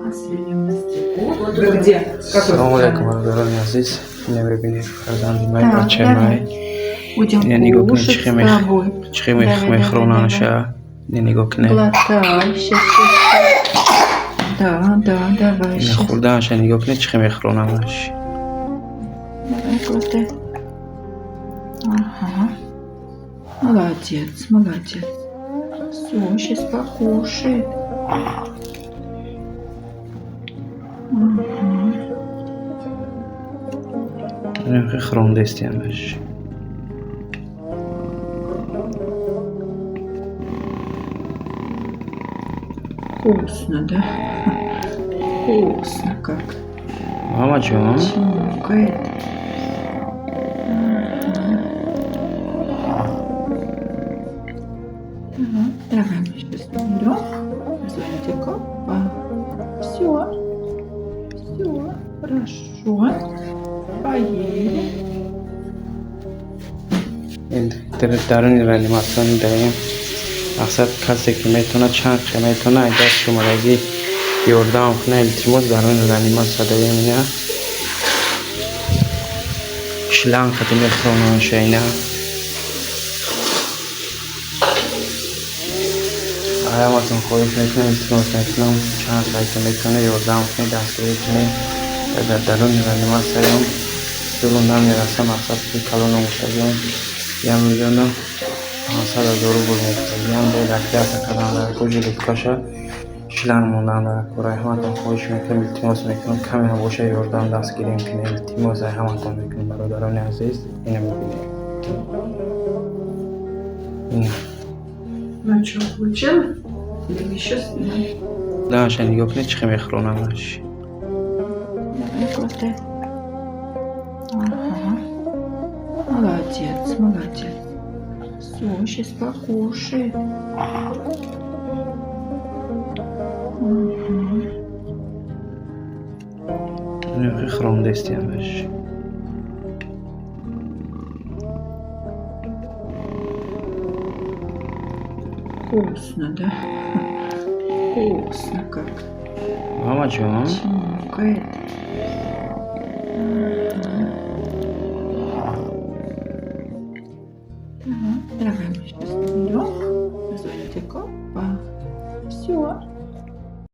Вы где? Салам алейкум, бародарони азиз. Мебинед фарзанди май бачаи май. Будем кушать с тобой. Чихи мехронанша. Не нигоҳ кунед. Глотай. Сейчас. Да, давай. Не хурданша нигоҳ кунед, чихи мехронанаш. Давай, глотай. Ага. Молодец. Все, сейчас покушает. Не хрондестиам баш. Вкусно, да? Вкусно как. Мамаҷон. Чмокает. Давай мы сейчас берем зонтиком. Все, хорошо. Поели. Энд даруни реаниматсион даем. Мақсад касе ки метавонад чанд ки метавонад агар шуморагӣ ёрдам кунад, илтимос даруни реаниматсия даем. ина шланғати мехронанша ина ҳаматон хоҳиш мекунам, илтимос мекунам чанд ки метавонад ёрдам кунед, дастгирӣ кунед. Дар даруни реаниматсияам дуру намерасам. Мақсад ки калоном муштагиам ямрӯзона 500,000 рубл муқтагиам дедакиата кадан дар куҷи луткаша шланг мондан дар кораи ҳаматон хоҳиш мекунам, илтимос мекунам каме ҳам боша ёрдам дастгирӣ кунед. илтимос ай ҳаматон мекунам бародарони азиз. ина мебинед. Ну что, получилось? Или еще снимать? Данаша нигоҳ кунед, чихи мехронанаш. Давай, глотай. Ага. Молодец. Все, сейчас покушает. Не хрондестиам баш. Вкусно, да? Вкусно как. Мамаҷон. Чмокает.